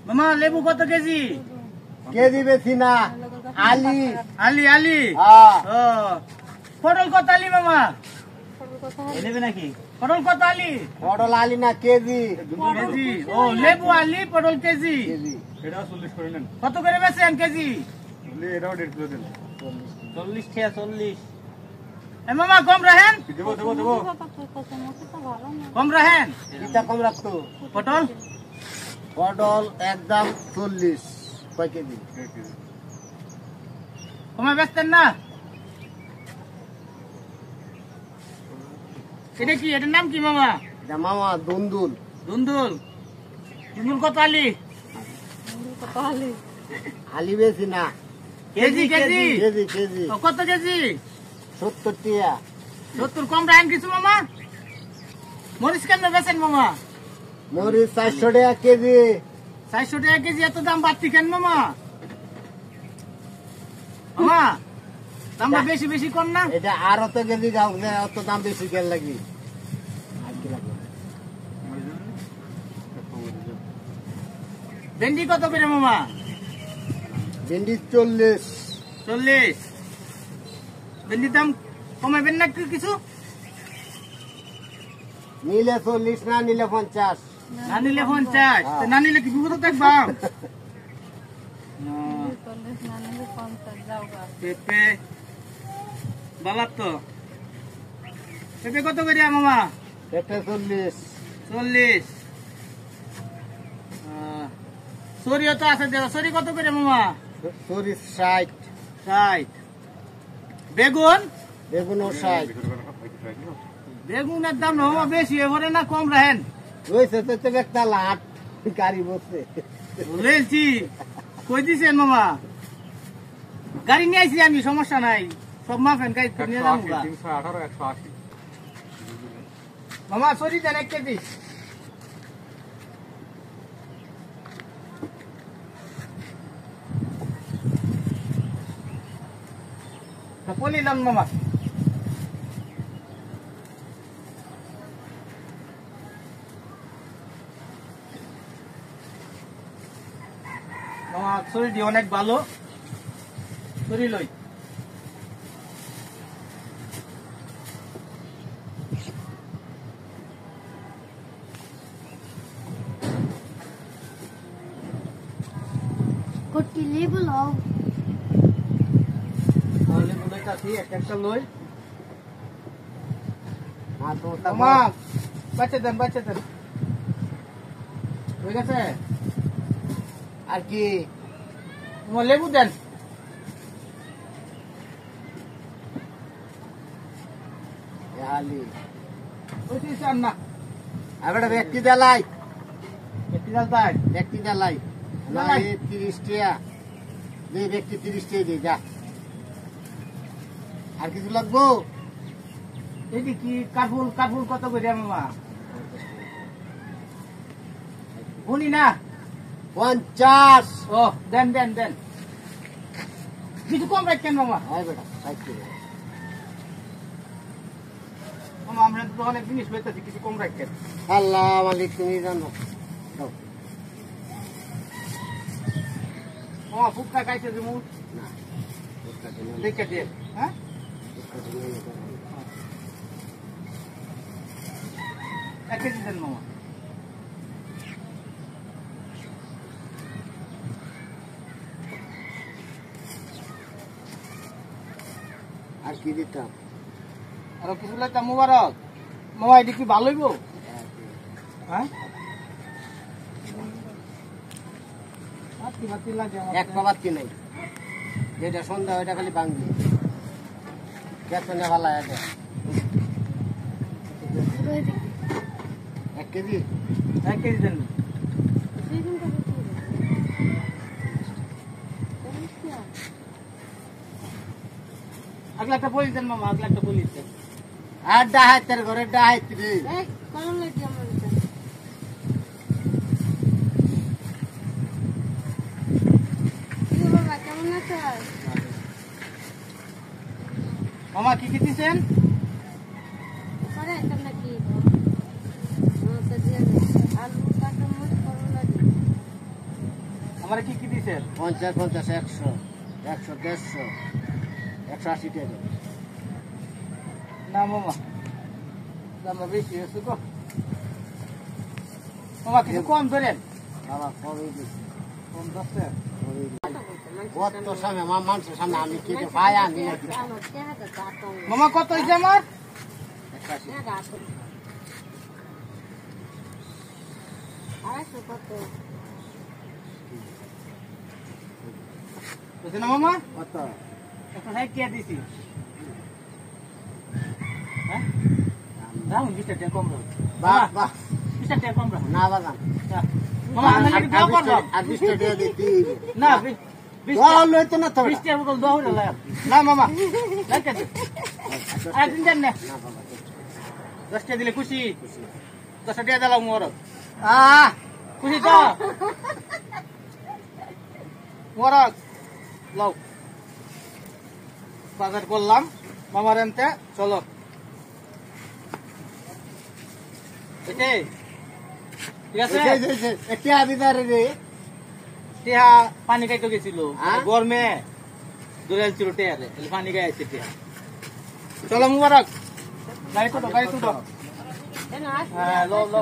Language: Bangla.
মামা লেবু কত কেজি? কেজি বেশি না, আলি আলি আলি। ও পটল কত আলি মামা? নেবে নাকি? পটল কত আলি? পটল আলি না কেজি। কেজি। ও লেবু আলি, পটল কেজি। এটা 40 করে নেন। কত করে বেচেন কেজি? এটাও 1.5 কিলো দেন। 40 টাকা 40। এ মামা কম রাখেন। দেবো দেবো দেবো। কম রাখেন। এটা কম রাখতো। পটল পটল একদম 40 কয় কেজি? কমে বেচতেন না? এটা কি? এটার নাম কি মামা? এটা মামা দুন্দুল। দুন্দুল। দুন্দুল কত আলি? আলি বেশি না, কেজি কেজি। কেজি কেজি ও, কত কেজি? 70 টিয়া। 70 কম রাখেন কিছু মামা। মরিচ কেমনে বেচেন মামা? মরিচ 400 টাকা কেজি। 400 টাকা কেজি। এত দাম বাড়তি কেন মামা? মামা দামটা বেশি বেশি কর না? এটা আর অত কেজি গাও না, অত দাম বেশি কেন লাগি? আর কি লাগবে? ভেন্ডি কত করে মামা? ভেন্ডি 40। 40। ভেন্ডির দাম কমাবেন না কিছু? নিলে 40 না নিলে 50। না নিলে 50। তো না নিলে কি বিপদ থাকবা? পেঁপে বালার তো। পেঁপে কত করে মামা? এটা 40। 40। সরিও তো আছে, দেওয়া সরি কত করে মামা? 60। 60। বেগুন? বেগুনও 60। বেগুনের দাম মামা বেশি এবারে না কম রাখেন? রয়েছে তো একটা লাট গাড়ি বসে বলেছি কই দিছেন মামা? গাড়ি নিয়ে আইছি আমি, সমস্যা নাই। সব মাফেন গাড়ি নিয়ে যাবো। 318 180। মামা সরি দেন 1 কেজি। বলিলাম মামা। মামা শরীরটি অনেক ভালো, শরীর লই। কোটি লেবু লও। তাহলে বলেছি একটা লই। মামা মামা বাচ্চা দেন বাচ্চা দেন। হয়ে গেছে? আর কি মামা লেবু দেন। আলি ওইটি চান না? আবার ব্যক্তি দেলাই, একটি ডাল তাই। ব্যক্তি দেলাই না দেলাই। 30 টাকা যে ব্যক্তি 30 টাকা দিয়ে যা। আর কিছু লাগবো? এটি কি কাঠফুল? কাঠফুল কত করে মামা? উনি না? 50। ও দেন দেন দেন। কিছু কম রাখেন মামা। হ্যাঁ বেটা 60 টাকা। মামা আমরা তো অনেক জিনিস পেতেছি, কিছু কম রাখেন। আল্লাহ মালিক তুমি জানো। দাও। মামা ফুটকা খাইছে যে মুখ না ওটা দিন দেখে দিয়ে। হ্যাঁ ওটা দিন 1 কেজি দেন মামা। আর কি দিতাম? আর কিছু লাগতা মুবারক। মামা এটি কি ভালো হইব? হ্যাঁ বাতি বাতি লাগে আমার। এক পাবাত কি নাই, যেটা সন্ধ্যা ওইটা খালি ভাঙবি বেতনে ভালো আছে। 1 কেজি 1 কেজি দেন। আগলা একটা বলি দেন মামা, আগলা একটা বলি দেন। আর ডাহাতের ঘরে ডাহাত রে। কলম লাগি আমার এটা। কি বাবা কেমন আছো? মামা কি কি দিছেন? পরে একটা নাকি আলু কাঁচামরিচ করলা দিই। আমার কি কি দিছেন 50 50 100 100 150 180 টাকা না মামা দাম বেশি হয়েছে তো মামা কিছু কম ধরেন বাবা কমই দিছি কম দশটা কত সামনে মানুষের সামনে আমি কেটে পাই আনি নাকি মামা কত হয়েছে আমার 180 বুঝছেন না মামা কত 160 টাকা দিছি হ্যাঁ দাম 20 টাকা কম রাখো বাহ বাহ 20 টাকা কম রাখো না বাজান মামা আমি নাকি দাও করলাম আর 20 টাকা দিতে না 20 দোয়া লইতো না তো 20 টাকা বদল দাও হলো না মামা লাইক আছে আরেকদিন দেন না না বাবা 10 টাকা দিলে খুশি 10 টাকা দিলাম মোর আহ খুশি তো মোর লও বাজার করলাম মামার এনতে চলো এতে ঠিক আছে এটা বিদারে রে টিহা পানি খাইতে গেছিল হ্যাঁ? গরমে দূরে ছিল টিহারে পানি খাইছে টিহা চলো মুবারক গাড়ি তো হ্যাঁ লো